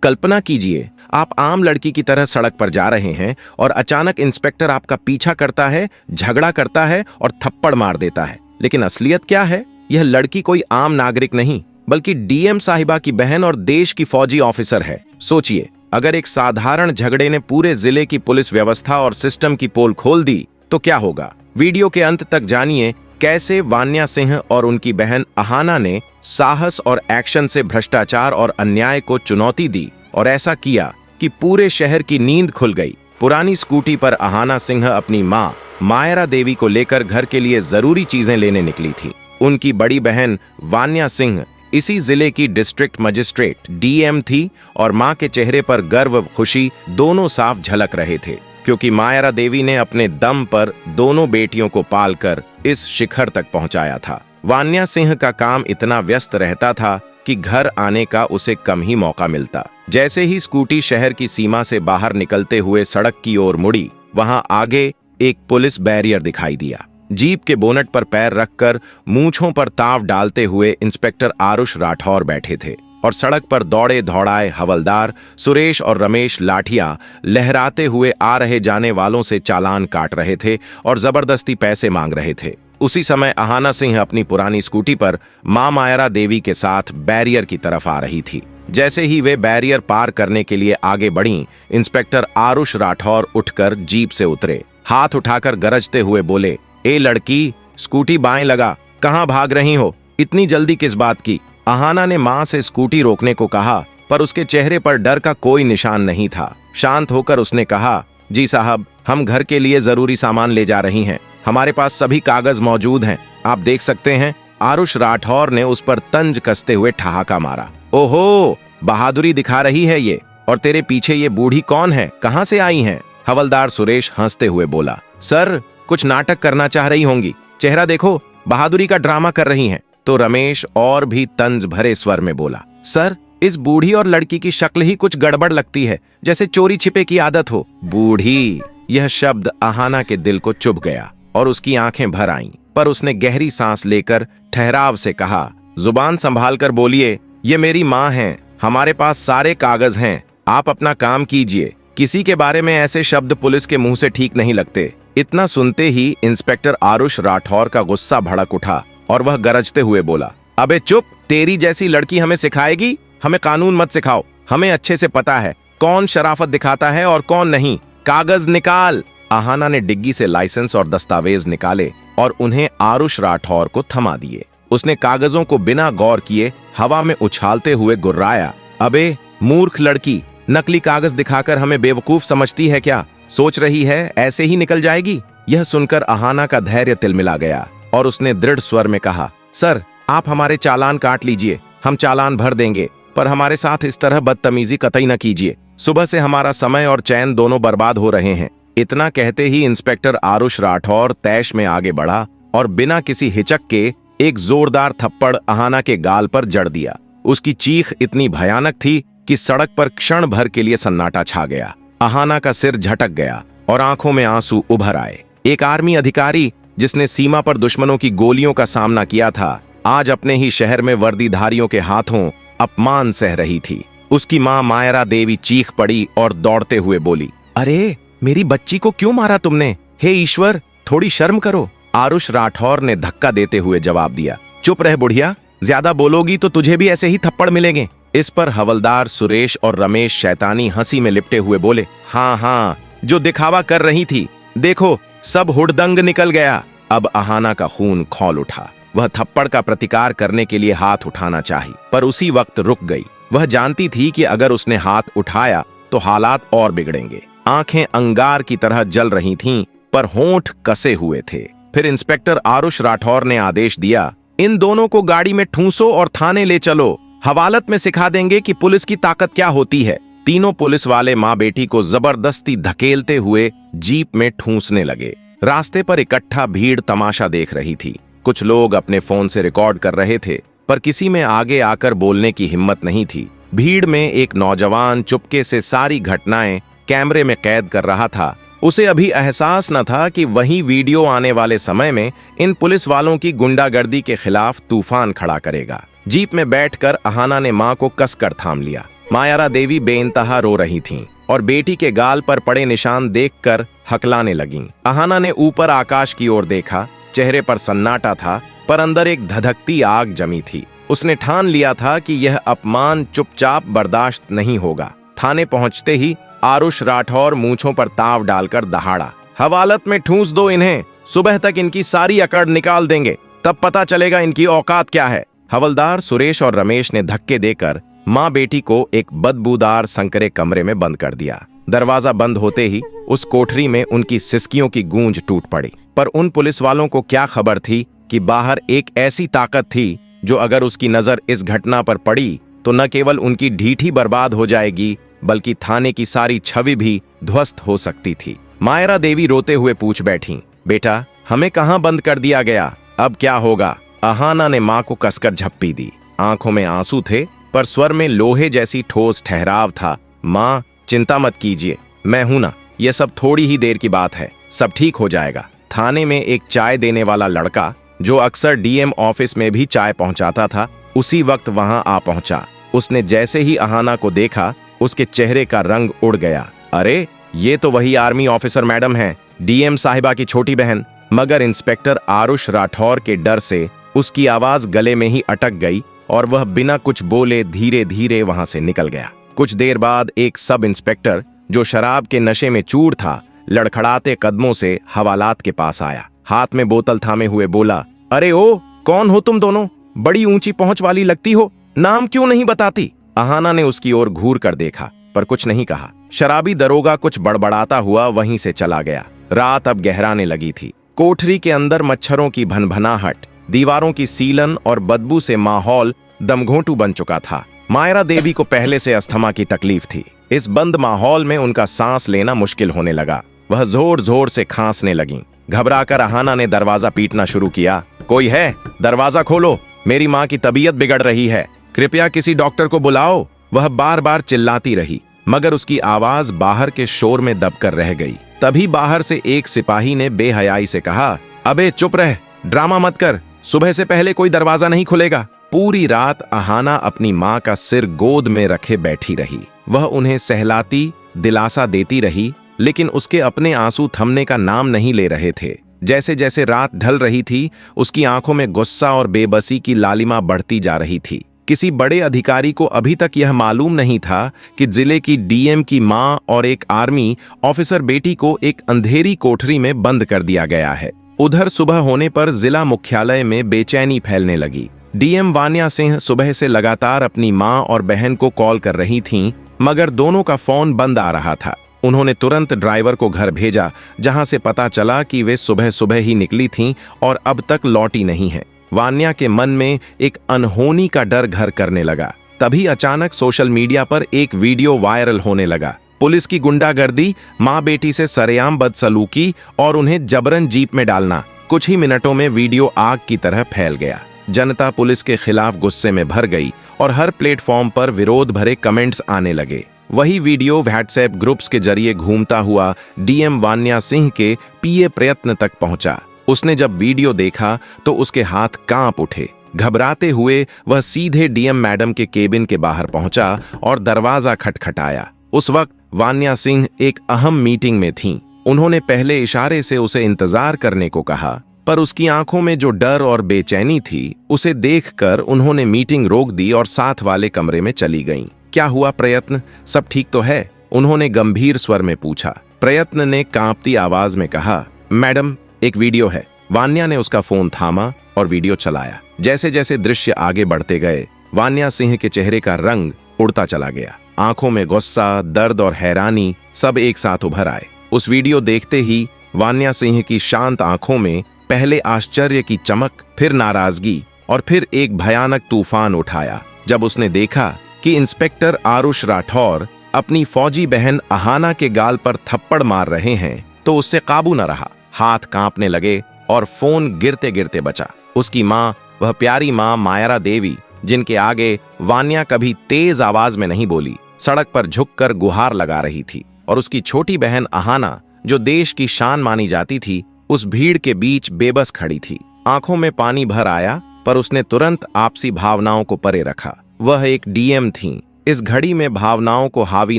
कल्पना कीजिए, आप आम लड़की की तरह सड़क पर जा रहे हैं और अचानक इंस्पेक्टर आपका पीछा करता है, झगड़ा करता है और थप्पड़ मार देता है। लेकिन असलियत क्या है? यह लड़की कोई आम नागरिक नहीं, बल्कि डीएम साहिबा की बहन और देश की फौजी ऑफिसर है। सोचिए, अगर एक साधारण झगड़े ने पूरे जिले की पुलिस व्यवस्था और सिस्टम की पोल खोल दी तो क्या होगा। वीडियो के अंत तक जानिए कैसे वान्या सिंह और उनकी बहन अहाना ने साहस और एक्शन से भ्रष्टाचार और अन्याय को चुनौती दी और ऐसा किया कि पूरे शहर की नींद खुल गई। पुरानी स्कूटी पर अहाना सिंह अपनी मां मायरा देवी को लेकर घर के लिए जरूरी चीजें लेने निकली थी। उनकी बड़ी बहन वान्या सिंह इसी जिले की डिस्ट्रिक्ट मजिस्ट्रेट डीएम थी और मां के चेहरे पर गर्व खुशी दोनों साफ झलक रहे थे, क्योंकि मायरा देवी ने अपने दम पर दोनों बेटियों को पालकर इस शिखर तक पहुंचाया था। वान्या सिंह का काम इतना व्यस्त रहता था कि घर आने का उसे कम ही मौका मिलता। जैसे ही स्कूटी शहर की सीमा से बाहर निकलते हुए सड़क की ओर मुड़ी, वहां आगे एक पुलिस बैरियर दिखाई दिया। जीप के बोनट पर पैर रखकर मूंछों पर ताव डालते हुए इंस्पेक्टर आरुष राठौर बैठे थे और सड़क पर दौड़े दौड़ाए हवलदार सुरेश और रमेश लाठियां लहराते हुए आ रहे जाने वालों से चालान काट रहे थे और जबरदस्ती पैसे मांग रहे थे। उसी समय अहाना सिंह अपनी पुरानी स्कूटी पर मां मायरा देवी के साथ बैरियर की तरफ आ रही थी। जैसे ही वे बैरियर पार करने के लिए आगे बढ़ीं, इंस्पेक्टर आरुष राठौर उठकर जीप से उतरे, हाथ उठाकर गरजते हुए बोले, ए लड़की, स्कूटी बाएं लगा, कहां भाग रही हो? इतनी जल्दी किस बात की? अहाना ने मां से स्कूटी रोकने को कहा, पर उसके चेहरे पर डर का कोई निशान नहीं था। शांत होकर उसने कहा, जी साहब, हम घर के लिए जरूरी सामान ले जा रही हैं, हमारे पास सभी कागज मौजूद हैं, आप देख सकते हैं। आरुष राठौर ने उस पर तंज कसते हुए ठहाका मारा। ओहो, बहादुरी दिखा रही है ये। और तेरे पीछे ये बूढ़ी कौन है, कहां से आई हैं? हवलदार सुरेश हंसते हुए बोला, सर, कुछ नाटक करना चाह रही होंगी, चेहरा देखो, बहादुरी का ड्रामा कर रही हैं। तो रमेश और भी तंज भरे स्वर में बोला, सर, इस बूढ़ी और लड़की की शक्ल ही कुछ गड़बड़ लगती है, जैसे चोरी छिपे की आदत हो। बूढ़ी, यह शब्द अहाना के दिल को चुभ गया और उसकी आंखें भर आईं, पर उसने गहरी सांस लेकर ठहराव से कहा, जुबान संभाल कर बोलिए, ये मेरी माँ हैं, हमारे पास सारे कागज हैं, आप अपना काम कीजिए, किसी के बारे में ऐसे शब्द पुलिस के मुंह से ठीक नहीं लगते। इतना सुनते ही इंस्पेक्टर आरुष राठौर का गुस्सा भड़क उठा और वह गरजते हुए बोला, अबे चुप, तेरी जैसी लड़की हमें सिखाएगी? हमें कानून मत सिखाओ, हमें अच्छे से पता है कौन शराफत दिखाता है और कौन नहीं। कागज निकाल। अहाना ने डिग्गी से लाइसेंस और दस्तावेज निकाले और उन्हें आरुष राठौर को थमा दिए। उसने कागजों को बिना गौर किए हवा में उछालते हुए गुर्राया, अबे मूर्ख लड़की, नकली कागज दिखाकर हमें बेवकूफ समझती है क्या? सोच रही है ऐसे ही निकल जाएगी? यह सुनकर अहाना का धैर्य तिलमिला गया और उसने दृढ़ स्वर में कहा, सर, आप हमारे चालान काट लीजिए, हम चालान भर देंगे, पर हमारे साथ इस तरह बदतमीजी कतई न कीजिए। सुबह से हमारा समय और चैन दोनों बर्बाद हो रहे हैं। इतना कहते ही इंस्पेक्टर आरुष राठौर तैश में आगे बढ़ा और बिना किसी हिचक के एक जोरदार थप्पड़ अहाना के गाल पर जड़ दिया। उसकी चीख इतनी भयानक थी कि सड़क पर क्षण भर के लिए सन्नाटा छा गया। अहाना का सिर झटक गया और आंखों में आंसू उभर आए। एक आर्मी अधिकारी जिसने सीमा पर दुश्मनों की गोलियों का सामना किया था, आज अपने ही शहर में वर्दीधारियों के हाथों अपमान सह रही थी। उसकी मां मायरा देवी चीख पड़ी और दौड़ते हुए बोली, अरे, मेरी बच्ची को क्यों मारा तुमने? हे ईश्वर, थोड़ी शर्म करो। आरुष राठौर ने धक्का देते हुए जवाब दिया, चुप रह बुढ़िया, ज्यादा बोलोगी तो तुझे भी ऐसे ही थप्पड़ मिलेंगे। इस पर हवलदार सुरेश और रमेश शैतानी हंसी में लिपटे हुए बोले, हाँ हाँ, जो दिखावा कर रही थी, देखो सब हुड़दंग निकल गया। अब अहाना का खून खौल उठा। वह थप्पड़ का प्रतिकार करने के लिए हाथ उठाना चाही, पर उसी वक्त रुक गई। वह जानती थी कि अगर उसने हाथ उठाया तो हालात और बिगड़ेंगे। आंखें अंगार की तरह जल रही थीं, पर होंठ कसे हुए थे। फिर इंस्पेक्टर आरुष राठौर ने आदेश दिया, इन दोनों को गाड़ी में ठूंसो और थाने ले चलो, हवालत में सिखा देंगे कि पुलिस की ताकत क्या होती है। तीनों पुलिस वाले माँ बेटी को जबरदस्ती धकेलते हुए जीप में ठूंसने लगे। रास्ते पर इकट्ठा भीड़ तमाशा देख रही थी। कुछ लोग अपने फोन से रिकॉर्ड कर रहे थे, पर किसी में आगे आकर बोलने की हिम्मत नहीं थी। भीड़ में एक नौजवान चुपके से सारी घटनाएं कैमरे में कैद कर रहा था। उसे अभी एहसास न था कि वही वीडियो आने वाले समय में इन पुलिस वालों की गुंडागर्दी के खिलाफ तूफान खड़ा करेगा। जीप में बैठकर अहाना ने मां को कसकर थाम लिया। मायारा देवी बेइंतहा रो रही थीं और बेटी के गाल पर पड़े निशान देखकर हकलाने लगीं। अहाना ने ऊपर आकाश की ओर देखा। चेहरे पर सन्नाटा था, पर अंदर एक धधकती आग जमी थी। उसने ठान लिया था कि यह अपमान चुपचाप बर्दाश्त नहीं होगा। थाने पहुंचते ही आरुष राठौर मूंछों पर ताव डालकर दहाड़ा, हवालत में ठूंस दो इन्हें, सुबह तक इनकी सारी अकड़ निकाल देंगे, तब पता चलेगा इनकी औकात क्या है। हवलदार सुरेश और रमेश ने धक्के देकर माँ बेटी को एक बदबूदार संकरे कमरे में बंद कर दिया। दरवाजा बंद होते ही उस कोठरी में उनकी सिसकियों की गूंज टूट पड़ी। पर उन पुलिस वालों को क्या खबर थी कि बाहर एक ऐसी ताकत थी जो अगर उसकी नजर इस घटना पर पड़ी तो न केवल उनकी ढीठी बर्बाद हो जाएगी, बल्कि थाने की सारी छवि भी ध्वस्त हो सकती थी। मायरा देवी रोते हुए पूछ बैठी, बेटा हमें कहाँ बंद कर दिया गया, अब क्या होगा? अहाना ने माँ को कसकर झप्पी दी। आंखों में आंसू थे, पर स्वर में लोहे जैसी ठोस ठहराव था। माँ चिंता मत कीजिए, मैं हूं ना, यह सब थोड़ी ही देर की बात है, सब ठीक हो जाएगा। थाने में एक चाय देने वाला लड़का जो अक्सर डीएम ऑफिस में भी चाय पहुंचाता था, उसी वक्त वहां आ पहुंचा। उसने जैसे ही अहाना को देखा, उसके चेहरे का रंग उड़ गया। अरे ये तो वही आर्मी ऑफिसर मैडम हैं, डीएम साहिबा की छोटी बहन। मगर इंस्पेक्टर आरुष राठौर के डर से उसकी आवाज गले में ही अटक गई और वह बिना कुछ बोले धीरे धीरे वहां से निकल गया। कुछ देर बाद एक सब इंस्पेक्टर जो शराब के नशे में चूर था, लड़खड़ाते कदमों से हवालात के पास आया। हाथ में बोतल थामे हुए बोला, अरे ओ, कौन हो तुम दोनों? बड़ी ऊंची पहुंच वाली लगती हो, नाम क्यों नहीं बताती? अहाना ने उसकी ओर घूर कर देखा, पर कुछ नहीं कहा। शराबी दरोगा कुछ बड़बड़ाता हुआ वहीं से चला गया। रात अब गहराने लगी थी। कोठरी के अंदर मच्छरों की भनभनाहट, दीवारों की सीलन और बदबू से माहौल दमघोंटू बन चुका था। मायरा देवी को पहले से अस्थमा की तकलीफ थी। इस बंद माहौल में उनका सांस लेना मुश्किल होने लगा। वह जोर जोर से खांसने लगीं। घबराकर अहाना ने दरवाजा पीटना शुरू किया। कोई है? दरवाजा खोलो, मेरी माँ की तबीयत बिगड़ रही है, कृपया किसी डॉक्टर को बुलाओ। वह बार बार चिल्लाती रही, मगर उसकी आवाज बाहर के शोर में दबकर रह गई। तभी बाहर से एक सिपाही ने बेहयाई से कहा, अबे चुप रह, ड्रामा मत कर, सुबह से पहले कोई दरवाजा नहीं खुलेगा। पूरी रात अहाना अपनी माँ का सिर गोद में रखे बैठी रही। वह उन्हें सहलाती, दिलासा देती रही, लेकिन उसके अपने आंसू थमने का नाम नहीं ले रहे थे। जैसे जैसे रात ढल रही थी, उसकी आंखों में गुस्सा और बेबसी की लालिमा बढ़ती जा रही थी। किसी बड़े अधिकारी को अभी तक यह मालूम नहीं था कि जिले की डीएम की मां और एक आर्मी ऑफिसर बेटी को एक अंधेरी कोठरी में बंद कर दिया गया है। उधर सुबह होने पर जिला मुख्यालय में बेचैनी फैलने लगी। डीएम वान्या सिंह सुबह से लगातार अपनी मां और बहन को कॉल कर रही थीं, मगर दोनों का फोन बंद आ रहा था। उन्होंने तुरंत ड्राइवर को घर भेजा, जहां से पता चला कि वे सुबह सुबह ही निकली थीं और अब तक लौटी नहीं है। वान्या के मन में एक अनहोनी का डर घर करने लगा। तभी अचानक सोशल मीडिया पर एक वीडियो वायरल होने लगा। पुलिस की गुंडागर्दी, माँ बेटी से सरेआम बदसलूकी और उन्हें जबरन जीप में डालना। कुछ ही मिनटों में वीडियो आग की तरह फैल गया। जनता पुलिस के खिलाफ गुस्से में भर गई और हर प्लेटफॉर्म पर विरोध भरे कमेंट्स आने लगे। वही वीडियो व्हाट्सएप ग्रुप्स के जरिए घूमता हुआ डीएम वान्या सिंह के पीए प्रयत्न तक पहुंचा। उसने जब वीडियो देखा तो उसके हाथ कांप उठे। घबराते हुए वह सीधे डीएम मैडम के केबिन के बाहर पहुंचा और दरवाजा खटखटाया। उस वक्त वान्या सिंह एक अहम मीटिंग में थीं। उन्होंने पहले इशारे से उसे इंतजार करने को कहा, पर उसकी आंखों में जो डर और बेचैनी थी, उसे देखकर उन्होंने मीटिंग रोक दी और साथ वाले कमरे में चली गईं। क्या हुआ प्रयत्न, सब ठीक तो है? उन्होंने गंभीर स्वर में पूछा। प्रयत्न ने कांपती आवाज में कहा, मैडम एक वीडियो है। वान्या ने उसका फोन थामा और वीडियो चलाया। जैसे जैसे दृश्य आगे बढ़ते गए, वान्या सिंह के चेहरे का रंग उड़ता चला गया। आंखों में गुस्सा, दर्द और हैरानी सब एक साथ उभर आए। उस वीडियो देखते ही वान्या सिंह की शांत आंखों में पहले आश्चर्य की चमक, फिर नाराजगी और फिर एक भयानक तूफान उठाया जब उसने देखा कि इंस्पेक्टर आरुष राठौर अपनी फौजी बहन अहाना के गाल पर थप्पड़ मार रहे हैं। तो उससे काबू न रहा, हाथ कांपने लगे और फोन गिरते गिरते बचा। उसकी माँ, वह प्यारी माँ मायरा देवी, जिनके आगे वान्या कभी तेज आवाज में नहीं बोली, सड़क पर झुककर गुहार लगा रही थी। और उसकी छोटी बहन अहाना, जो देश की शान मानी जाती थी, उस भीड़ के बीच बेबस खड़ी थी। आंखों में पानी भर आया, पर उसने तुरंत आपसी भावनाओं को परे रखा। वह एक डीएम थीं, इस घड़ी में भावनाओं को हावी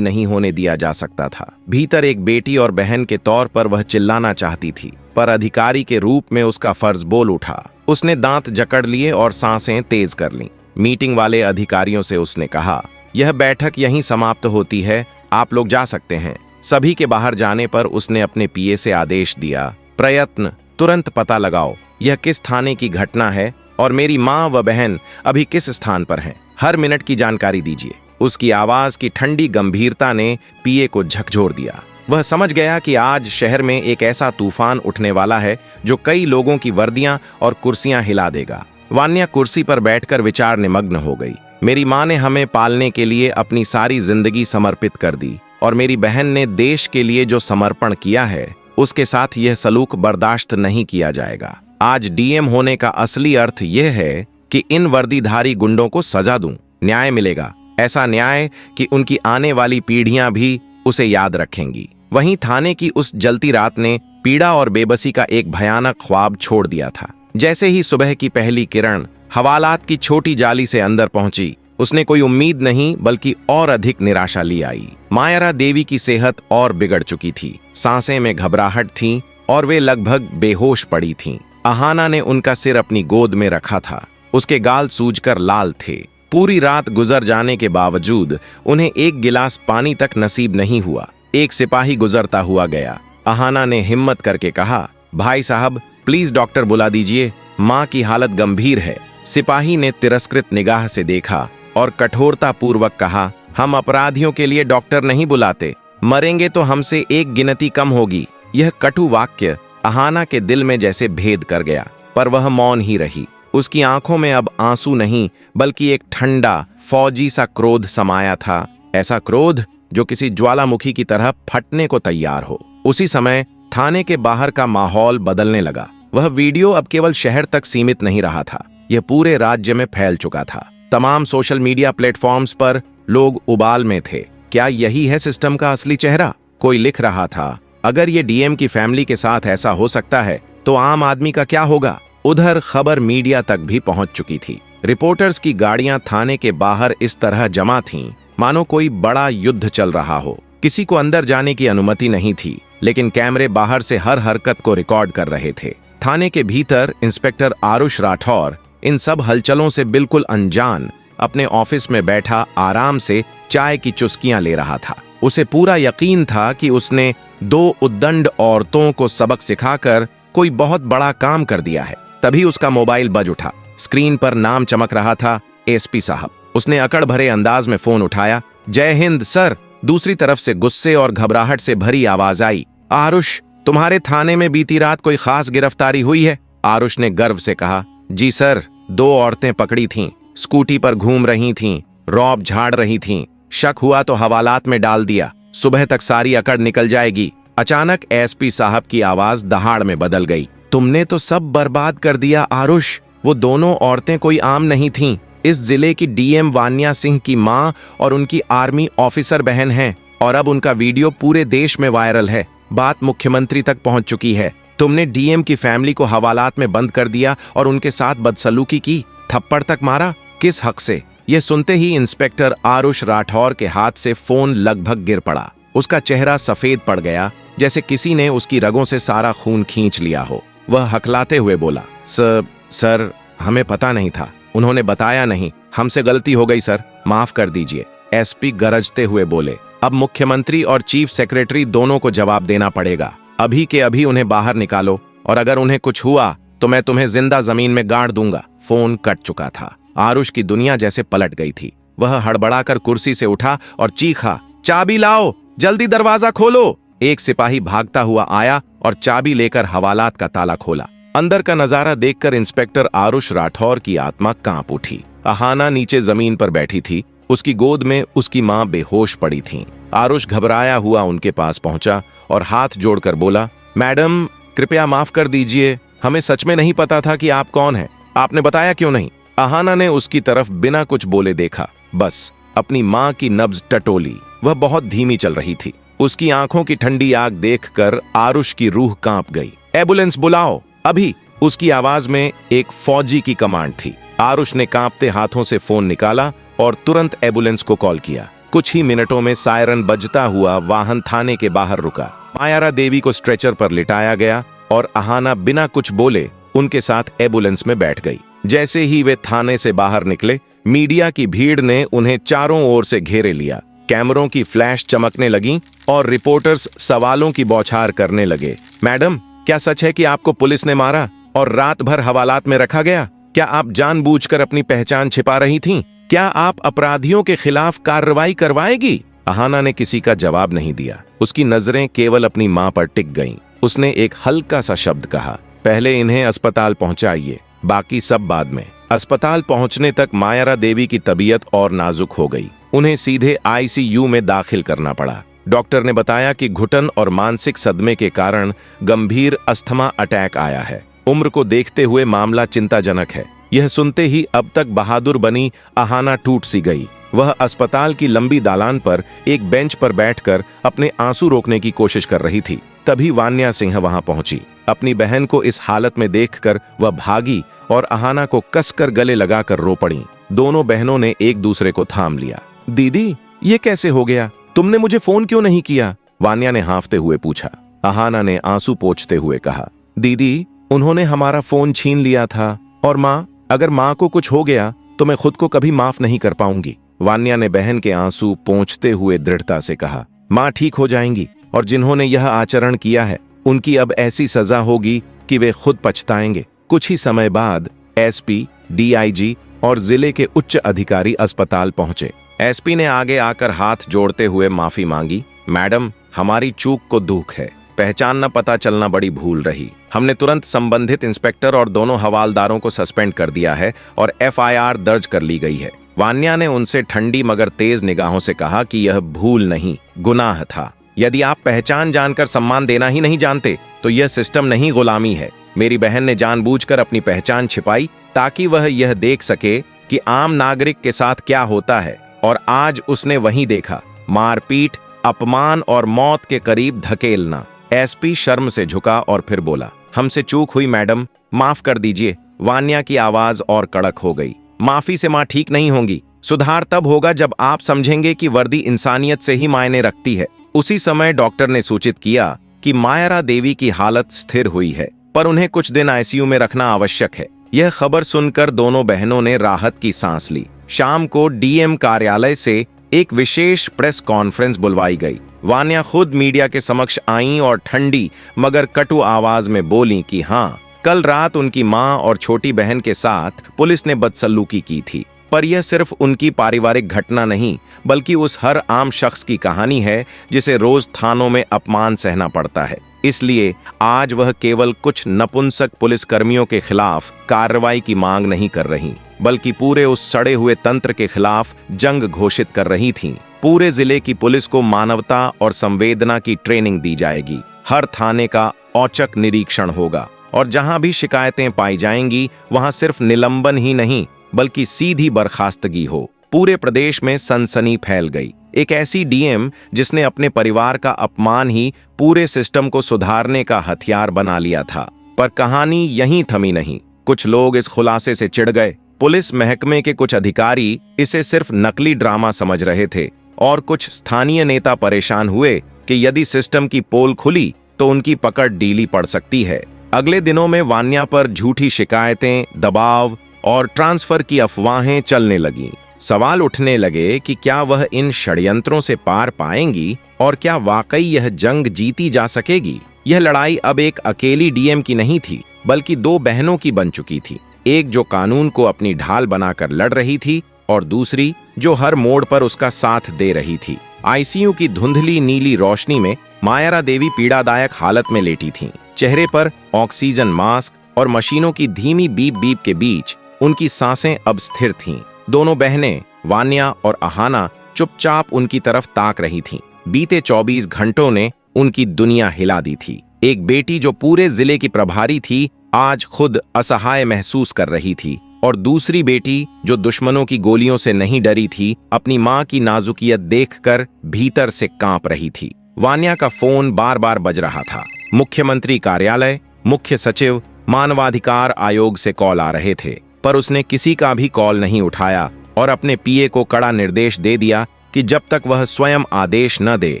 नहीं होने दिया जा सकता था। भीतर एक बेटी और बहन के तौर पर वह चिल्लाना चाहती थी, पर अधिकारी के रूप में उसका फर्ज बोल उठा। उसने दांत जकड़ लिए और सांसें तेज कर लीं। मीटिंग वाले अधिकारियों से उसने कहा, यह बैठक यहीं समाप्त होती है, आप लोग जा सकते हैं। सभी के बाहर जाने पर उसने अपने पीए से आदेश दिया, प्रयत्न तुरंत पता लगाओ यह किस थाने की घटना है और मेरी माँ व बहन अभी किस स्थान पर हैं। हर मिनट की जानकारी दीजिए। उसकी आवाज की ठंडी गंभीरता ने पीए को झकझोर दिया। वह समझ गया कि आज शहर में एक ऐसा तूफान उठने वाला है जो कई लोगों की वर्दियां और कुर्सियां हिला देगा। वान्या कुर्सी पर बैठकर विचार निमग्न हो गई। मेरी माँ ने हमें पालने के लिए अपनी सारी जिंदगी समर्पित कर दी और मेरी बहन ने देश के लिए जो समर्पण किया है उसके साथ यह सलूक बर्दाश्त नहीं किया जाएगा। आज डीएम होने का असली अर्थ यह है कि इन वर्दीधारी गुंडों को सजा दूं, न्याय मिलेगा, ऐसा न्याय कि उनकी आने वाली पीढ़ियां भी उसे याद रखेंगी। वहीं थाने की उस जलती रात ने पीड़ा और बेबसी का एक भयानक ख्वाब छोड़ दिया था। जैसे ही सुबह की पहली किरण हवालात की छोटी जाली से अंदर पहुंची, उसने कोई उम्मीद नहीं बल्कि और अधिक निराशा ली आई। मायरा देवी की सेहत और बिगड़ चुकी थी, सांसें में घबराहट थी और वे लगभग बेहोश पड़ी थीं। अहाना ने उनका सिर अपनी गोद में रखा था, उसके गाल सूजकर लाल थे। पूरी रात गुजर जाने के बावजूद उन्हें एक गिलास पानी तक नसीब नहीं हुआ। एक सिपाही गुजरता हुआ गया। अहाना ने हिम्मत करके कहा, भाई साहब प्लीज डॉक्टर बुला दीजिए, माँ की हालत गंभीर है। सिपाही ने तिरस्कृत निगाह से देखा और कठोरता पूर्वक कहा, हम अपराधियों के लिए डॉक्टर नहीं बुलाते, मरेंगे तो हमसे एक गिनती कम होगी। यह कटु वाक्य अहाना के दिल में जैसे भेद कर गया, पर वह मौन ही रही। उसकी आंखों में अब आंसू नहीं बल्कि एक ठंडा फौजी सा क्रोध समाया था, ऐसा क्रोध जो किसी ज्वालामुखी की तरह फटने को तैयार हो। उसी समय थाने के बाहर का माहौल बदलने लगा। वह वीडियो अब केवल शहर तक सीमित नहीं रहा था, यह पूरे राज्य में फैल चुका था। तमाम सोशल मीडिया प्लेटफॉर्म्स पर लोग उबाल में थे, क्या यही है सिस्टम का असली चेहरा? कोई लिख रहा था, अगर ये डीएम की फैमिली के साथ ऐसा हो सकता है तो आम आदमी का क्या होगा? उधर खबर मीडिया तक भी पहुंच चुकी थी। रिपोर्टर्स की गाड़ियां थाने के बाहर इस तरह जमा थीं मानो कोई बड़ा युद्ध चल रहा हो। किसी को अंदर जाने की अनुमति नहीं थी, लेकिन कैमरे बाहर से हर हरकत को रिकॉर्ड कर रहे थे। थाने के भीतर इंस्पेक्टर आरुष राठौर इन सब हलचलों से बिल्कुल अनजान अपने ऑफिस में बैठा आराम से चाय की चुस्कियां ले रहा था। उसे पूरा यकीन था कि उसने 2 उद्दंड औरतों को सबक सिखाकर कोई बहुत बड़ा काम कर दिया है। तभी उसका मोबाइल बज उठा। स्क्रीन पर नाम चमक रहा था, एसपी साहब। उसने अकड़ भरे अंदाज में फोन उठाया। जय हिंद सर। दूसरी तरफ से गुस्से और घबराहट से भरी आवाज आई, आरुष तुम्हारे थाने में बीती रात कोई खास गिरफ्तारी हुई है? आरुष ने गर्व से कहा, जी सर, 2 औरतें पकड़ी थीं, स्कूटी पर घूम रही थीं, रौब झाड़ रही थीं, शक हुआ तो हवालात में डाल दिया, सुबह तक सारी अकड़ निकल जाएगी। अचानक एसपी साहब की आवाज दहाड़ में बदल गई, तुमने तो सब बर्बाद कर दिया आरुष। वो दोनों औरतें कोई आम नहीं थीं, इस जिले की डीएम वान्या सिंह की माँ और उनकी आर्मी ऑफिसर बहन हैं, और अब उनका वीडियो पूरे देश में वायरल है। बात मुख्यमंत्री तक पहुंच चुकी है। तुमने डीएम की फैमिली को हवालात में बंद कर दिया और उनके साथ बदसलूकी की, थप्पड़ तक मारा, किस हक से? यह सुनते ही इंस्पेक्टर आरुष राठौर के हाथ से फोन लगभग गिर पड़ा। उसका चेहरा सफेद पड़ गया, जैसे किसी ने उसकी रगों से सारा खून खींच लिया हो। वह हकलाते हुए बोला, सर हमें पता नहीं था, उन्होंने बताया नहीं, हमसे गलती हो गई सर, माफ कर दीजिए। एसपी गरजते हुए बोले, अब मुख्यमंत्री और चीफ सेक्रेटरी दोनों को जवाब देना पड़ेगा। अभी के अभी उन्हें बाहर निकालो, और अगर उन्हें कुछ हुआ तो मैं तुम्हें जिंदा जमीन में गाड़ दूंगा। फोन कट चुका था। आरुष की दुनिया जैसे पलट गई थी। वह हड़बड़ाकर कुर्सी से उठा और चीखा, चाबी लाओ, जल्दी दरवाजा खोलो। एक सिपाही भागता हुआ आया और चाबी लेकर हवालात का ताला खोला। अंदर का नजारा देखकर इंस्पेक्टर आरुष राठौर की आत्मा कांप उठी। अहाना नीचे जमीन पर बैठी थी, उसकी गोद में उसकी मां बेहोश पड़ी थी। आरुष घबराया हुआ उनके पास पहुंचा और हाथ जोड़कर बोला, मैडम कृपया माफ कर दीजिए, हमें सच में नहीं पता था कि आप कौन हैं, आपने बताया क्यों नहीं? अहाना ने उसकी तरफ बिना कुछ बोले देखा, बस अपनी मां की नब्ज टटोली। वह बहुत धीमी चल रही थी। उसकी आंखों की ठंडी आग देखकर आरुष की रूह कांप गई। एम्बुलेंस बुलाओ अभी। उसकी आवाज में एक फौजी की कमांड थी। आरुष ने कांपते हाथों से फोन निकाला और तुरंत एम्बुलेंस को कॉल किया। कुछ ही मिनटों में सायरन बजता हुआ वाहन थाने के बाहर रुका। मायारा देवी को स्ट्रेचर पर लिटाया गया और अहाना बिना कुछ बोले उनके साथ एम्बुलेंस में बैठ गई। जैसे ही वे थाने से बाहर निकले, मीडिया की भीड़ ने उन्हें चारों ओर से घेरे लिया। कैमरों की फ्लैश चमकने लगी और रिपोर्टर्स सवालों की बौछार करने लगे। मैडम, क्या सच है कि आपको पुलिस ने मारा और रात भर हवालात में रखा गया? क्या आप जानबूझकर अपनी पहचान छिपा रही थीं? क्या आप अपराधियों के खिलाफ कार्रवाई करवाएगी? अहाना ने किसी का जवाब नहीं दिया। उसकी नजरें केवल अपनी मां पर टिक गईं। उसने एक हल्का सा शब्द कहा, पहले इन्हें अस्पताल पहुंचाइए, बाकी सब बाद में। अस्पताल पहुंचने तक मायारा देवी की तबीयत और नाजुक हो गई। उन्हें सीधे आईसीयू में दाखिल करना पड़ा। डॉक्टर ने बताया कि घुटन और मानसिक सदमे के कारण गंभीर अस्थमा अटैक आया है। उम्र को देखते हुए मामला चिंताजनक है। यह सुनते ही अब तक बहादुर बनी अहाना टूट सी गई। वह अस्पताल की लंबी दालान पर एक बेंच पर बैठकर अपने आंसू रोकने की कोशिश कर रही थी। तभी वान्या सिंह वहां पहुंची। अपनी बहन को इस हालत में देखकर वह भागी और अहाना को कसकर गले लगाकर रो पड़ी। दोनों बहनों ने एक दूसरे को थाम लिया। दीदी, ये कैसे हो गया? तुमने मुझे फोन क्यों नहीं किया? वान्या ने हांफते हुए पूछा। अहाना ने आंसू पोंछते हुए कहा, दीदी, उन्होंने हमारा फोन छीन लिया था। और माँ, अगर माँ को कुछ हो गया तो मैं खुद को कभी माफ नहीं कर पाऊंगी। वान्या ने बहन के आंसू पोंछते हुए दृढ़ता से कहा, माँ ठीक हो जाएंगी और जिन्होंने यह आचरण किया है उनकी अब ऐसी सजा होगी कि वे खुद पछताएंगे। कुछ ही समय बाद एसपी, डीआईजी और जिले के उच्च अधिकारी अस्पताल पहुंचे। एसपी ने आगे आकर हाथ जोड़ते हुए माफी मांगी। मैडम, हमारी चूक को दुख है। पहचान न पता चलना बड़ी भूल रही। हमने तुरंत संबंधित इंस्पेक्टर और दोनों हवालदारों को सस्पेंड कर दिया है और एफआईआर दर्ज कर ली गई है। वान्या ने उनसे ठंडी मगर तेज निगाहों से कहा कि यह भूल नहीं, गुनाह था। यदि आप पहचान जानकर सम्मान देना ही नहीं जानते तो यह सिस्टम नहीं, गुलामी है। मेरी बहन ने जानबूझकर अपनी पहचान छिपाई ताकि वह यह देख सके कि आम नागरिक के साथ क्या होता है, और आज उसने वही देखा, मारपीट, अपमान और मौत के करीब धकेलना। एसपी शर्म से झुका और फिर बोला, हमसे चूक हुई मैडम, माफ कर दीजिए। वान्या की आवाज और कड़क हो गई। माफी से मां ठीक नहीं होंगी। सुधार तब होगा जब आप समझेंगे कि वर्दी इंसानियत से ही मायने रखती है। उसी समय डॉक्टर ने सूचित किया कि मायारा देवी की हालत स्थिर हुई है, पर उन्हें कुछ दिन आईसीयू में रखना आवश्यक है। यह खबर सुनकर दोनों बहनों ने राहत की सांस ली। शाम को डीएम कार्यालय से एक विशेष प्रेस कॉन्फ्रेंस बुलवाई गई। वान्या खुद मीडिया के समक्ष आईं और ठंडी मगर कटु आवाज में बोली कि हाँ, कल रात उनकी मां और छोटी बहन के साथ पुलिस ने बदसलूकी की थी। पर यह सिर्फ उनकी पारिवारिक घटना नहीं, बल्कि उस हर आम शख्स की कहानी है जिसे रोज थानों में अपमान सहना पड़ता है। इसलिए आज वह केवल कुछ नपुंसक पुलिसकर्मियों के खिलाफ कार्रवाई की मांग नहीं कर रही, बल्कि पूरे उस सड़े हुए तंत्र के खिलाफ जंग घोषित कर रही थीं। पूरे जिले की पुलिस को मानवता और संवेदना की ट्रेनिंग दी जाएगी। हर थाने का औचक निरीक्षण होगा और जहां भी शिकायतें पाई जाएंगी वहां सिर्फ निलंबन ही नहीं, बल्कि सीधी बर्खास्तगी हो। पूरे प्रदेश में सनसनी फैल गई। एक ऐसी डीएम जिसने अपने परिवार का अपमान ही पूरे सिस्टम को सुधारने का हथियार बना लिया था। पर कहानी यहीं थमी नहीं। कुछ लोग इस खुलासे से चिढ़ गए। पुलिस महकमे के कुछ अधिकारी इसे सिर्फ नकली ड्रामा समझ रहे थे और कुछ स्थानीय नेता परेशान हुए कि यदि सिस्टम की पोल खुली तो उनकी पकड़ ढीली पड़ सकती है। अगले दिनों में वान्या पर झूठी शिकायतें, दबाव और ट्रांसफर की अफवाहें चलने लगीं। सवाल उठने लगे कि क्या वह इन षड्यंत्रों से पार पाएंगी और क्या वाकई यह जंग जीती जा सकेगी। यह लड़ाई अब एक अकेली डीएम की नहीं थी, बल्कि दो बहनों की बन चुकी थी। एक जो कानून को अपनी ढाल बनाकर लड़ रही थी और दूसरी जो हर मोड़ पर उसका साथ दे रही थी। आईसीयू की धुंधली नीली रोशनी में मायारा देवी पीड़ादायक हालत में लेटी थीं। चेहरे पर ऑक्सीजन मास्क और मशीनों की धीमी बीप बीप के बीच उनकी सांसें अब स्थिर थीं। दोनों बहनें वान्या और अहाना चुपचाप उनकी तरफ ताक रही थीं। बीते 24 घंटों ने उनकी दुनिया हिला दी थी। एक बेटी जो पूरे जिले की प्रभारी थी आज खुद असहाय महसूस कर रही थी, और दूसरी बेटी जो दुश्मनों की गोलियों से नहीं डरी थी, अपनी मां की नाजुकियत देखकर भीतर से कांप रही थी। वान्या का फोन बार बार बज रहा था। मुख्यमंत्री कार्यालय, मुख्य सचिव, मानवाधिकार आयोग से कॉल आ रहे थे, पर उसने किसी का भी कॉल नहीं उठाया और अपने पीए को कड़ा निर्देश दे दिया कि जब तक वह स्वयं आदेश न दे,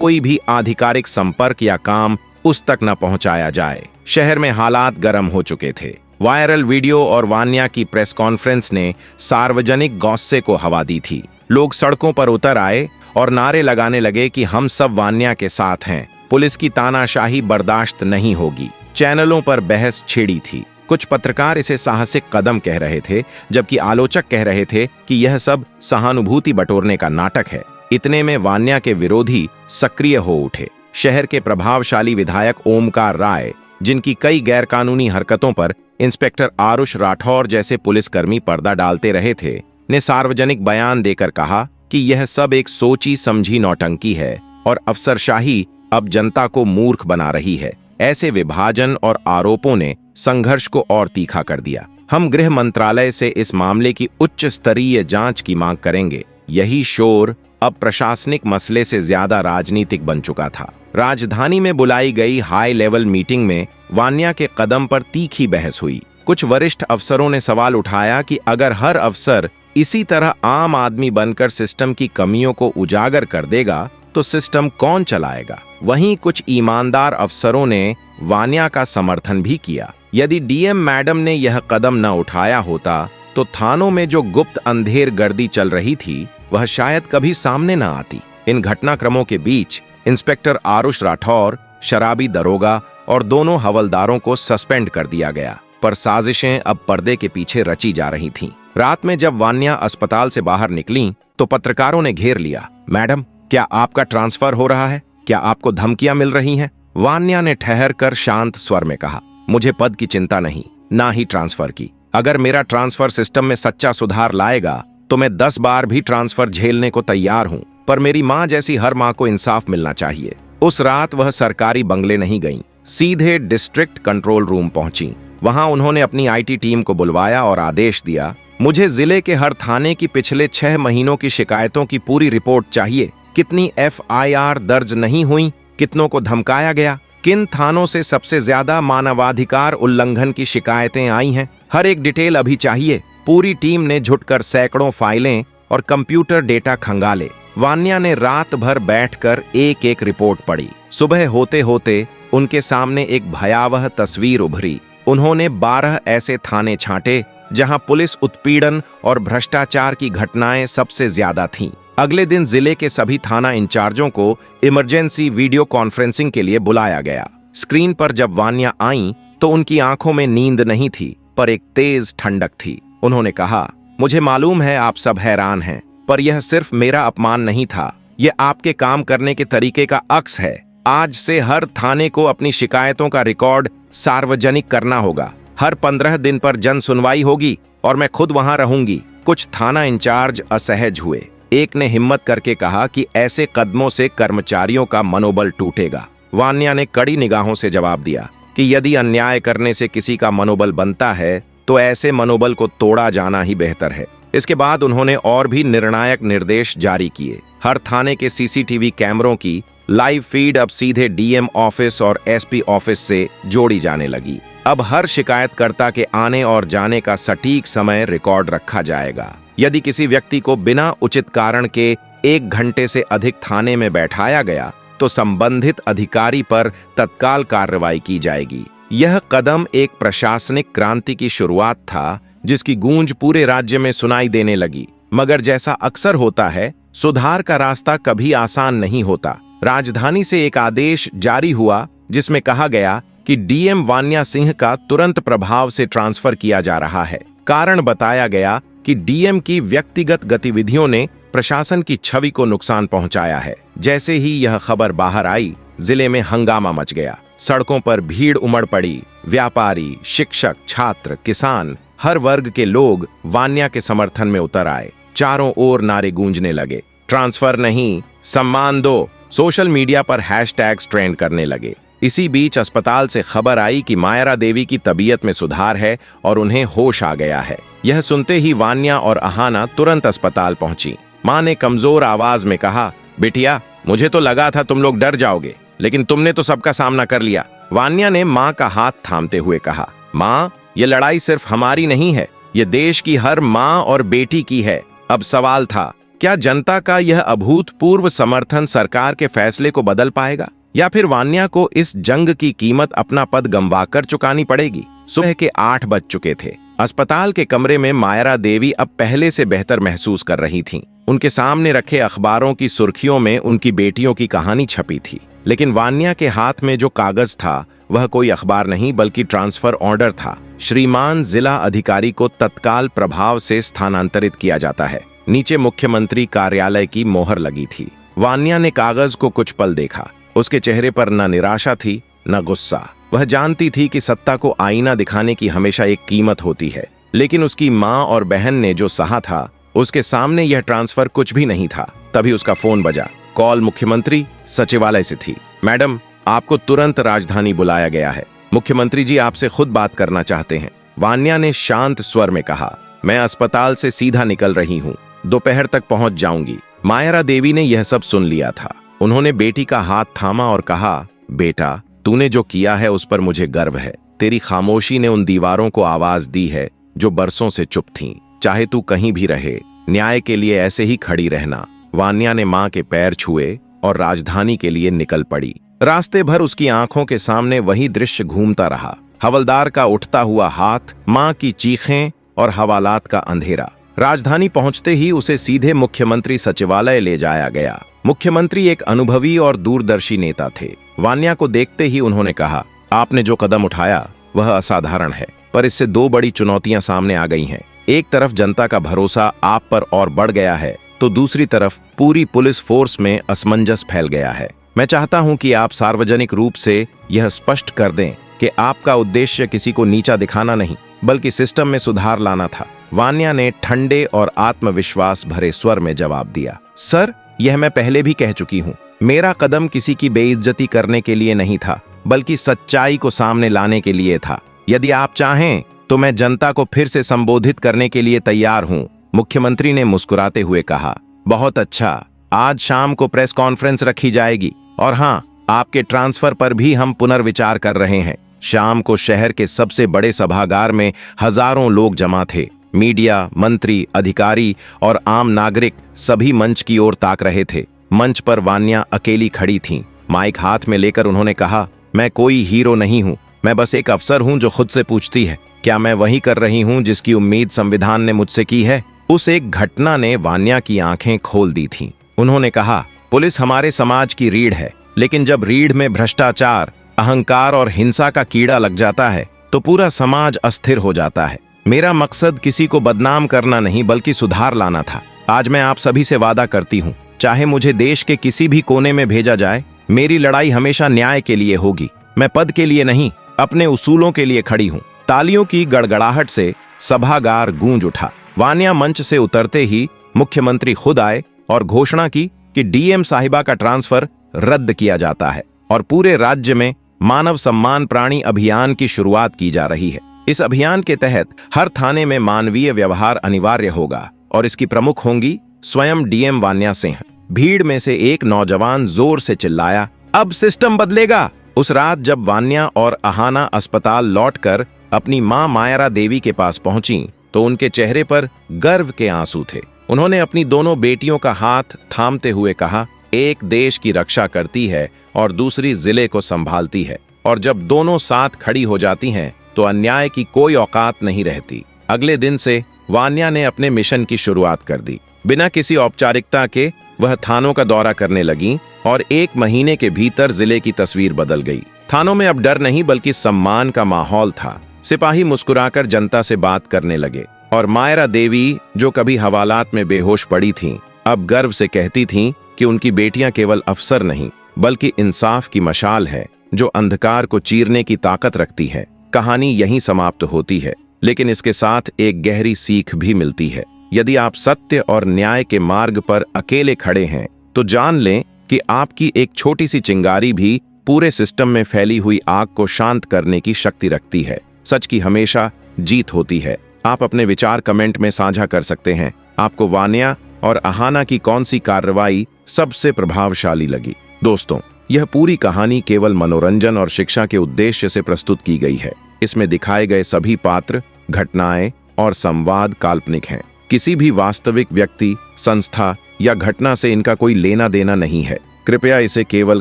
कोई भी आधिकारिक संपर्क या काम उस तक न पहुंचाया जाए। शहर में हालात गर्म हो चुके थे। वायरल वीडियो और वान्या की प्रेस कॉन्फ्रेंस ने सार्वजनिक गौस्से को हवा दी थी। लोग सड़कों पर उतर आए और नारे लगाने लगे कि हम सब वान्या के साथ हैं, पुलिस की तानाशाही बर्दाश्त नहीं होगी। चैनलों पर बहस छिड़ी थी। कुछ पत्रकार इसे साहसिक कदम कह रहे थे, जबकि आलोचक कह रहे थे कि यह सब सहानुभूति बटोरने का नाटक है। इतने में वान्या के विरोधी सक्रिय हो उठे। शहर के प्रभावशाली विधायक ओमकार राय, जिनकी कई गैरकानूनी हरकतों पर इंस्पेक्टर आरुष राठौर जैसे पुलिसकर्मी पर्दा डालते रहे थे, ने सार्वजनिक बयान देकर कहा कि यह सब एक सोची समझी नौटंकी है और अफसरशाही अब जनता को मूर्ख बना रही है। ऐसे विभाजन और आरोपों ने संघर्ष को और तीखा कर दिया। हम गृह मंत्रालय से इस मामले की उच्च स्तरीय जांच की मांग करेंगे। यही शोर अब प्रशासनिक मसले से ज्यादा राजनीतिक बन चुका था। राजधानी में बुलाई गई हाई लेवल मीटिंग में वान्या के कदम पर तीखी बहस हुई। कुछ वरिष्ठ अफसरों ने सवाल उठाया कि अगर हर अफसर इसी तरह आम आदमी बनकर सिस्टम की कमियों को उजागर कर देगा तो सिस्टम कौन चलाएगा। वहीं कुछ ईमानदार अफसरों ने वान्या का समर्थन भी किया। यदि डीएम मैडम ने यह कदम न उठाया होता तो थानों में जो गुप्त अंधेर गर्दी चल रही थी वह शायद कभी सामने न आती। इन घटनाक्रमों के बीच इंस्पेक्टर आरुष राठौर, शराबी दरोगा और दोनों हवलदारों को सस्पेंड कर दिया गया। पर साजिशें अब पर्दे के पीछे रची जा रही थीं। रात में जब वान्या अस्पताल से बाहर निकलीं तो पत्रकारों ने घेर लिया। मैडम, क्या आपका ट्रांसफर हो रहा है? क्या आपको धमकियां मिल रही हैं? वान्या ने ठहर कर शांत स्वर में कहा, मुझे पद की चिंता नहीं, ना ही ट्रांसफर की। अगर मेरा ट्रांसफर सिस्टम में सच्चा सुधार लाएगा तो मैं 10 बार भी ट्रांसफर झेलने को तैयार हूं। पर मेरी मां जैसी हर मां को इंसाफ मिलना चाहिए। उस रात वह सरकारी बंगले नहीं गईं, सीधे डिस्ट्रिक्ट कंट्रोल रूम पहुंची। वहां उन्होंने अपनी आईटी टीम को बुलवाया और आदेश दिया, मुझे जिले के हर थाने की पिछले 6 महीनों की शिकायतों की पूरी रिपोर्ट चाहिए। कितनी एफआईआर दर्ज नहीं हुई, कितनों को धमकाया गया, किन थानों से सबसे ज्यादा मानवाधिकार उल्लंघन की शिकायतें आई हैं, हर एक डिटेल अभी चाहिए। पूरी टीम ने झुककर सैकड़ों फाइलें और कंप्यूटर डेटा खंगाले। वान्या ने रात भर बैठकर एक एक रिपोर्ट पढ़ी। सुबह होते होते उनके सामने एक भयावह तस्वीर उभरी। उन्होंने 12 ऐसे थाने छांटे जहां पुलिस उत्पीड़न और भ्रष्टाचार की घटनाएं सबसे ज्यादा थीं। अगले दिन जिले के सभी थाना इंचार्जों को इमरजेंसी वीडियो कॉन्फ्रेंसिंग के लिए बुलाया गया। स्क्रीन पर जब वान्या आईं तो उनकी आंखों में नींद नहीं थी, पर एक तेज ठंडक थी। उन्होंने कहा, मुझे मालूम है आप सब हैरान हैं, पर यह सिर्फ मेरा अपमान नहीं था, यह आपके काम करने के तरीके का अक्स है। आज से हर थाने को अपनी शिकायतों का रिकॉर्ड सार्वजनिक करना होगा। हर 15 दिन पर जन सुनवाई होगी और मैं खुद वहां रहूंगी। कुछ थाना इंचार्ज असहज हुए। एक ने हिम्मत करके कहा कि ऐसे कदमों से कर्मचारियों का मनोबल टूटेगा। वान्या ने कड़ी निगाहों से जवाब दिया कि यदि अन्याय करने से किसी का मनोबल बनता है तो ऐसे मनोबल को तोड़ा जाना ही बेहतर है। इसके बाद उन्होंने और भी निर्णायक निर्देश जारी किए। हर थाने के सीसीटीवी कैमरों की लाइव फीड अब सीधे डीएम ऑफिस और एसपी ऑफिस से जोड़ी जाने लगी। अब हर शिकायतकर्ता के आने और जाने का सटीक समय रिकॉर्ड रखा जाएगा। यदि किसी व्यक्ति को बिना उचित कारण के 1 घंटे से अधिक थाने में बैठाया गया तो संबंधित अधिकारी पर तत्काल कार्रवाई की जाएगी। यह कदम एक प्रशासनिक क्रांति की शुरुआत था, जिसकी गूंज पूरे राज्य में सुनाई देने लगी। मगर जैसा अक्सर होता है, सुधार का रास्ता कभी आसान नहीं होता। राजधानी से एक आदेश जारी हुआ जिसमें कहा गया कि डीएम वान्या सिंह का तुरंत प्रभाव से ट्रांसफर किया जा रहा है। कारण बताया गया कि डीएम की व्यक्तिगत गतिविधियों ने प्रशासन की छवि को नुकसान पहुंचाया है। जैसे ही यह खबर बाहर आई, जिले में हंगामा मच गया। सड़कों पर भीड़ उमड़ पड़ी। व्यापारी, शिक्षक, छात्र, किसान, हर वर्ग के लोग वान्या के समर्थन में उतर आए। चारों ओर नारे गूंजने लगे, ट्रांसफर नहीं, सम्मान दो। सोशल मीडिया पर हैशटैग्स ट्रेंड करने लगे। इसी बीच अस्पताल से खबर आई कि मायरा देवी की तबीयत में सुधार है और उन्हें होश आ गया है। यह सुनते ही वान्या और अहाना तुरंत अस्पताल पहुंची। मां ने कमजोर आवाज में कहा, बिटिया, मुझे तो लगा था तुम लोग डर जाओगे, लेकिन तुमने तो सबका सामना कर लिया। वान्या ने मां का हाथ थामते हुए कहा, मां, ये लड़ाई सिर्फ हमारी नहीं है, ये देश की हर मां और बेटी की है। अब सवाल था, क्या जनता का यह अभूतपूर्व समर्थन सरकार के फैसले को बदल पाएगा, या फिर वान्या को इस जंग की कीमत अपना पद गंवाकर चुकानी पड़ेगी। सुबह के 8 बज चुके थे। अस्पताल के कमरे में मायरा देवी अब पहले से बेहतर महसूस कर रही थीं। उनके सामने रखे अखबारों की सुर्खियों में उनकी बेटियों की कहानी छपी थी, लेकिन वान्या के हाथ में जो कागज था वह कोई अखबार नहीं बल्कि ट्रांसफर ऑर्डर था। श्रीमान जिला अधिकारी को तत्काल प्रभाव से स्थानांतरित किया जाता है। नीचे मुख्यमंत्री कार्यालय की मोहर लगी थी। वान्या ने कागज को कुछ पल देखा। उसके चेहरे पर न निराशा थी न गुस्सा। वह जानती थी कि सत्ता को आईना दिखाने की हमेशा एक कीमत होती है, लेकिन उसकी माँ और बहन ने जो सहा था उसके सामने यह ट्रांसफर कुछ भी नहीं था। तभी उसका फोन बजा। कॉल मुख्यमंत्री सचिवालय से थी। मैडम, आपको तुरंत राजधानी बुलाया गया है। मुख्यमंत्री जी आपसे खुद बात करना चाहते हैं। वान्या ने शांत स्वर में कहा। मैं अस्पताल से सीधा निकल रही हूँ, दोपहर तक पहुंच जाऊंगी। मायरा देवी ने यह सब सुन लिया था। उन्होंने बेटी का हाथ थामा और कहा, बेटा, तूने जो किया है उस पर मुझे गर्व है। तेरी खामोशी ने उन दीवारों को आवाज दी है जो बरसों से चुप थीं। चाहे तू कहीं भी रहे, न्याय के लिए ऐसे ही खड़ी रहना। वान्या ने मां के पैर छुए और राजधानी के लिए निकल पड़ी। रास्ते भर उसकी आंखों के सामने वही दृश्य घूमता रहा। हवलदार का उठता हुआ हाथ, मां की चीखें और हवालात का अंधेरा। राजधानी पहुंचते ही उसे सीधे मुख्यमंत्री सचिवालय ले जाया गया। मुख्यमंत्री एक अनुभवी और दूरदर्शी नेता थे। वान्या को देखते ही उन्होंने कहा, आपने जो कदम उठाया वह असाधारण है, पर इससे 2 बड़ी चुनौतियां सामने आ गई हैं। एक तरफ जनता का भरोसा आप पर और बढ़ गया है, तो दूसरी तरफ पूरी पुलिस फोर्स में असमंजस फैल गया है। मैं चाहता हूं कि आप सार्वजनिक रूप से यह स्पष्ट कर दें कि आपका उद्देश्य किसी को नीचा दिखाना नहीं, बल्कि सिस्टम में सुधार लाना था। वान्या ने ठंडे और आत्मविश्वास भरे स्वर में जवाब दिया, सर, यह मैं पहले भी कह चुकी हूँ। मेरा कदम किसी की बेइज्जती करने के लिए नहीं था, बल्कि सच्चाई को सामने लाने के लिए था। यदि आप चाहें तो मैं जनता को फिर से संबोधित करने के लिए तैयार हूं। मुख्यमंत्री ने मुस्कुराते हुए कहा, बहुत अच्छा, आज शाम को प्रेस कॉन्फ्रेंस रखी जाएगी और हां, आपके ट्रांसफर पर भी हम पुनर्विचार कर रहे हैं। शाम को शहर के सबसे बड़े सभागार में हजारों लोग जमा थे। मीडिया, मंत्री, अधिकारी और आम नागरिक सभी मंच की ओर ताक रहे थे। मंच पर वान्या अकेली खड़ी थीं। माइक हाथ में लेकर उन्होंने कहा, मैं कोई हीरो नहीं हूं, मैं बस एक अफसर हूं जो खुद से पूछती है, क्या मैं वही कर रही हूं जिसकी उम्मीद संविधान ने मुझसे की है। उस एक घटना ने वान्या की आंखें खोल दी थीं। उन्होंने कहा, पुलिस हमारे समाज की रीढ़ है, लेकिन जब रीढ़ में भ्रष्टाचार, अहंकार और हिंसा का कीड़ा लग जाता है तो पूरा समाज अस्थिर हो जाता है। मेरा मकसद किसी को बदनाम करना नहीं बल्कि सुधार लाना था। आज मैं आप सभी से वादा करती हूँ, चाहे मुझे देश के किसी भी कोने में भेजा जाए, मेरी लड़ाई हमेशा न्याय के लिए होगी। मैं पद के लिए नहीं, अपने उसूलों के लिए खड़ी हूँ। तालियों की गड़गड़ाहट से सभागार गूंज उठा। वान्या मंच से उतरते ही मुख्यमंत्री खुद आए और घोषणा की कि डीएम साहिबा का ट्रांसफर रद्द किया जाता है और पूरे राज्य में मानव सम्मान प्राणी अभियान की शुरुआत की जा रही है। इस अभियान के तहत हर थाने में मानवीय व्यवहार अनिवार्य होगा और इसकी प्रमुख होंगी स्वयं डीएम वान्या सिंह। भीड़ में से एक नौजवान जोर से चिल्लाया, अब सिस्टम बदलेगा। उस रात जब वान्या और अहाना अस्पताल लौटकर अपनी मां मायरा देवी के पास पहुंची तो उनके चेहरे पर गर्व के आंसू थे। उन्होंने अपनी दोनों बेटियों का हाथ थामते हुए कहा, एक देश की रक्षा करती है और दूसरी जिले को संभालती है, और जब दोनों साथ खड़ी हो जाती हैं तो अन्याय की कोई औकात नहीं रहती। अगले दिन से वान्या ने अपने मिशन की शुरुआत कर दी। बिना किसी औपचारिकता के वह थानों का दौरा करने लगी और 1 महीने के भीतर जिले की तस्वीर बदल गई। थानों में अब डर नहीं बल्कि सम्मान का माहौल था। सिपाही मुस्कुराकर जनता से बात करने लगे और मायरा देवी, जो कभी हवालात में बेहोश पड़ी थीं, अब गर्व से कहती थीं कि उनकी बेटियां केवल अफसर नहीं बल्कि इंसाफ की मशाल है जो अंधकार को चीरने की ताकत रखती है। कहानी यहीं समाप्त होती है, लेकिन इसके साथ एक गहरी सीख भी मिलती है। यदि आप सत्य और न्याय के मार्ग पर अकेले खड़े हैं तो जान लें कि आपकी एक छोटी सी चिंगारी भी पूरे सिस्टम में फैली हुई आग को शांत करने की शक्ति रखती है। सच की हमेशा जीत होती है। आप अपने विचार कमेंट में साझा कर सकते हैं। आपको वान्या और अहाना की कौन सी कार्रवाई सबसे प्रभावशाली लगी? दोस्तों, यह पूरी कहानी केवल मनोरंजन और शिक्षा के उद्देश्य से प्रस्तुत की गई है। इसमें दिखाए गए सभी पात्र, घटनाएं और संवाद काल्पनिक हैं। किसी भी वास्तविक व्यक्ति, संस्था या घटना से इनका कोई लेना देना नहीं है। कृपया इसे केवल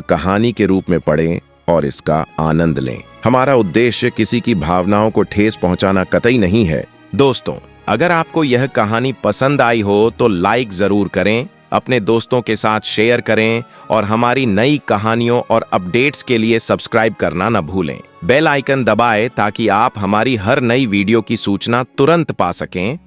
कहानी के रूप में पढ़ें और इसका आनंद लें। हमारा उद्देश्य किसी की भावनाओं को ठेस पहुंचाना कतई नहीं है। दोस्तों, अगर आपको यह कहानी पसंद आई हो तो लाइक जरूर करें, अपने दोस्तों के साथ शेयर करें और हमारी नई कहानियों और अपडेट्स के लिए सब्सक्राइब करना न भूलें। बेल आइकन दबाएं ताकि आप हमारी हर नई वीडियो की सूचना तुरंत पा सकें।